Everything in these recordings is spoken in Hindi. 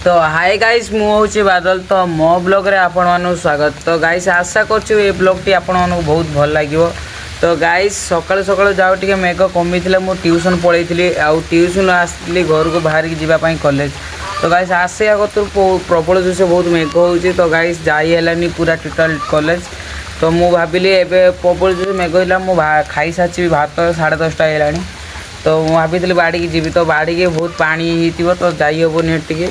तो हाय गाइस मु हूँ बादल। तो मो ब्लॉग रे आपण मानू स्वागत। तो गाइस आशा करछु ए ब्लॉग टी आपण मानू बहुत भल लागिवो। तो गाइस सकाळ सकाळ जाऊ टिके मेघ कमी थिले मु ट्यूशन पळैथिली आउ ट्यूशन आसली घर को बाहर की जीवा पई कॉलेज। तो गाइस आसे आगतु प्रबल जोसे बहुत मेघ होउची। तो गाइस जाई हेलानी पूरा टोटल कॉलेज। तो मु भाबिली एबे प्रबल जो मेघ होला मु खाई साची भात 10:30 हेलानी। तो मु भाबिली बाड़ी की जीवी। तो बाड़ी के बहुत पानी हिथिबो तो जाई होबो टिके।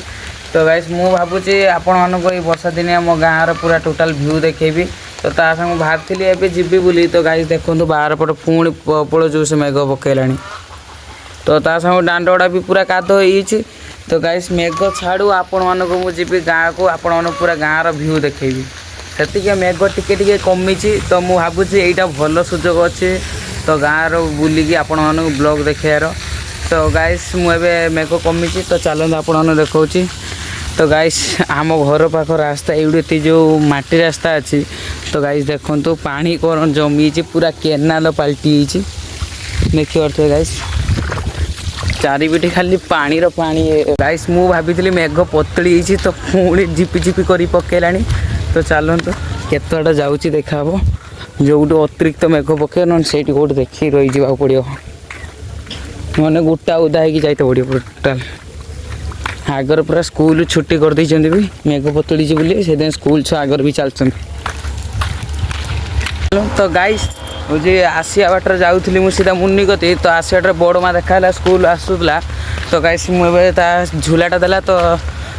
तो गाइस मु भाबुची आपण मानको ए वर्षा दिने हम गाँव पूरा टोटल व्यू देखेबी। तो ता संग बाहर थिली एबे जिबी बुली। तो गाइस देखंतु बाहर पट पुणी प्रबल जो से मेघ पकेलानी। तो ता संग डांडोडा भी पूरा कादो होईची। तो गाइस मेघ छाड़ू आपण मानको मु जिबी गाँ को आपण मानको पूरा गाँव रो व्यू देखेबी। सेतिके मेघ टिके टिके कमीची। तो मु भाबुची एटा भलो सुजोग अछि तो गाँव रो बुली की आपण मानको ब्लॉग देखेयारो। तो गाइस मु एबे मेघ कमीची तो चलन आपण मानो देखौची। तो गाइस आम घर पाख रास्ता एवढे जो माटी रास्ता अच्छी। तो गाइस देखो तो पानी कौन जमी पूरा केनाल पलटि देखिए गाइस चारिपिटी खाली पानी रो पानी। गाइस मु भाभी मेघ पतली तो पुणी झिपि झिपि कर पकेलानी। तो चलत केतटा जाऊँगी देखा जो गोटे अतिरिक्त मेघ पके न से गोटे देखी रही जा पड़ो मैंने गोटा उदा हो जाते पड़ो टोटाल। आगर पूरा स्कूल छुट्टी कर दी भी मेघ पतली बोली से स्कूल छुआ आगर भी चलते। तो गाइस मुझे आसिया बाटर जाऊँगी मुझे सीधा मुन्नी गति। तो आसिया बाटर बड़ माँ देखा स्कूल आसूला। तो गाइस मुझे झूलाटा देला तो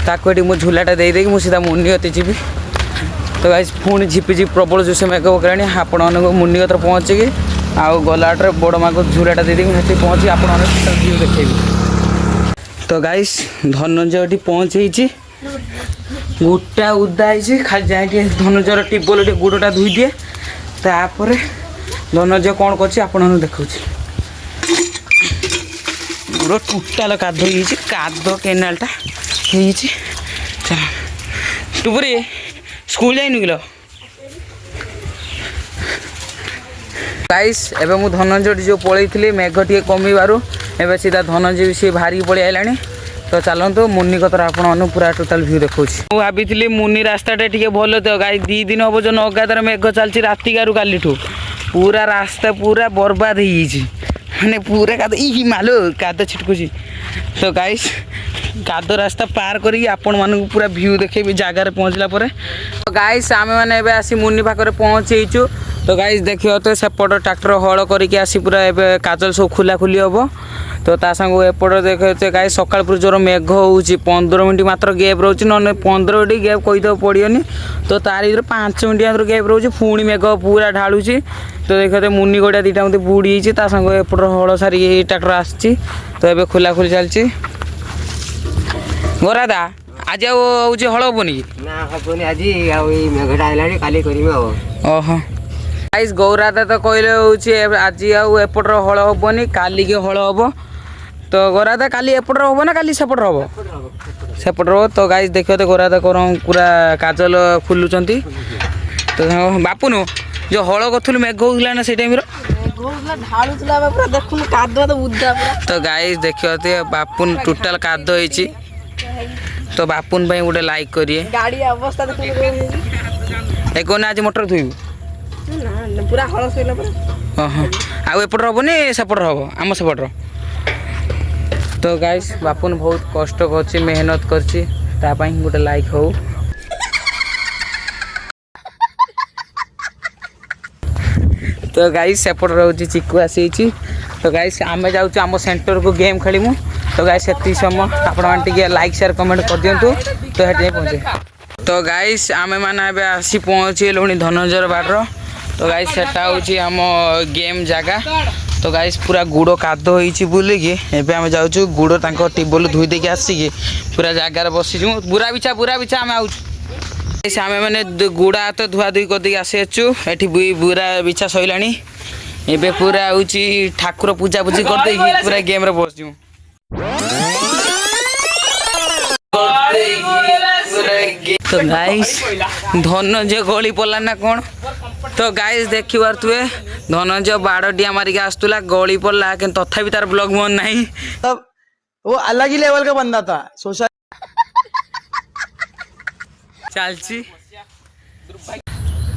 ताको ये मुझे झूलाटा दे मुझे सीधा मुन्नी गति जी। तो गाइस पुणी झिपि झिपि प्रबल जो से मेघ पकड़ानी आपण मुन्नी गतर पहुँचिकी आउ गलाटे बड़ माँ को झूलाटा दे पहुँची आपण व्यू देखेबी। तो गाइस धनंजय पहुँचे गोटा उदा खाली जाए धनंजयर टिबल गोड़टा धोई दिए। तापर धनंजय कौन कर देखा गोड़ टोटाल काद काद केनालटा टुपुरी स्कूल जाइन किलो। गाइस एबे मु धनंजय जो पलैथी मेघ टे कमीबारू एबे सीधा धनंजय सी बाहरी पलि आइलानी। तो चलतु मुन्नी कतर आपण पूरा टोटाल व्यू देखा भाई मुन्नी रास्ताटा टे भल। तो गाई 2 दिन हम जो नगातार मेघ चलती रातिकारु काली पूरा रास्ता पूरा बर्बाद हो पूरा काद मालो काद छिटकुची। तो गाइस काद रास्ता पार करी आपण मानू पूरा व्यू देखेबी जगार पहुँचला। तो गाइस आमे माने एबे आसी मुन्नी पाखरे पहुँचेचु। तो गाइस देखियो तो सेपट ट्रैक्टर हल करके आसी पूरा एबे काजल सब खुला खुली हम। तो ता संग एपट देखिए गाइस सकाल पूरा जोर मेघ हो 15 मिनट मात्र गैप रोचे न 15 मिनट गैप कहीदे पड़ोनी। तो तार 5 मिनट मात्र गैप रोचे पुणी मेघ पूरा ढालुची। तो देखते मुन्नी गड़िया 2टा मत बुड़ी संग एपट हल सारी ट्रैक्टर आसी। तो ये खोला खोली चलती गरादा आज हूँ हल हेनी ओहो गाइस गौरादा तो कहले हूँ आज आउट हल हेनी काली की हल हम। तो गौरादा काली एपट हम ना काली सेपट हम सेपट हम। तो गाइस देखिए तो गौरादा कौन पूरा काजल खुलुंट। तो बापुनु जो हल करूँ मेघ होगा ना से टाइम तो गाइस देखिए बापुन टोटाल काद होई। तो बापुन भाई गोटे लाइक करिए गाड़ी अवस्था देखो आज मोटर थुईबू पूरा हल सैला आउ एपट हेनी सेपट हम आम सेपट। तो गाइस बापुन बहुत कष्ट कर मेहनत कर गोटे लाइक हो। तो गाइस सेपट रोचे चिकू आसी। तो गाइस आम जाऊँ आम सेंटर को गेम खेलमु। तो गाइस से समय आपण लाइक शेयर कमेंट कर दिंतु। तो ये पहुँचे। तो गाइस आम मैंने आसी पहुँचे लुणी धनंजय बाटर। तो गाइस सेटा हूँ आम गेम जगह। तो गाइस पूरा गुड़ काद बुलिकी एवं आम जाऊँ गुड़ टेबल धोई देके आसिकी पूरा जगार बसीचु बुरा बिछा आम आउ आम मैंने गुड़ा हाथ धुआ धुई करदे आसीचु। ये बुरा बिछा सैलानी एबे पूरा हूँ ठाकुर पूजा पूजी करदे पूरा गेम रे बसचु। तो गाइस धनंजय गली पड़ा ना कौन। तो गाइस देखी पारे धनंजय बाड़िया मारिक आसला गली पड़ा कि तथापि तार ब्लॉग मन नहीं। वो अलग ही लेवल का बंदा था सोशल चलची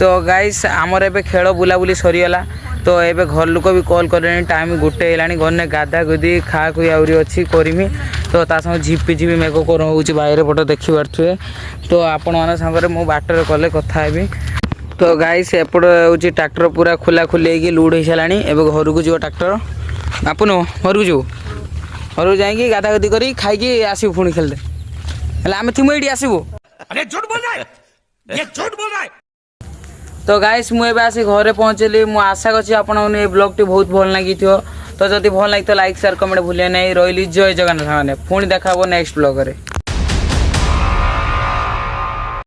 तो गाइस आमर एबे खेल बुलाबुली सरीगला तो एबे घर लोक भी कॉल करे टाइम गोटे है गने गाधा गुदी खा खुई आहरी अच्छी करमी तो ता संग झिपी झिपी मेघ कर बाहर पट देखी पारे तो आपण मान सागर मो बाटर कले कथा हेबी तो गाइस एपट हूँ ट्रैक्टर पूरा खोला खोली लुड हो सारा एवं घर को जीव ट्रैक्टर आपन घर को जीव घर को जाकि गाधा गाधी कर खाई आसबू पुणी खेलते आम थी ये आसबू तो गाइस मुझे आसी घरे पहुँचली मुझे आशा करছি आपन ये ब्लॉग बहुत भल लगी तो जदि भल लगी तो लाइक शेयर कमेंट भूलिए नहीं रही जय जगन्नाथ पुणी देखा नेक्स्ट ब्लॉग रे।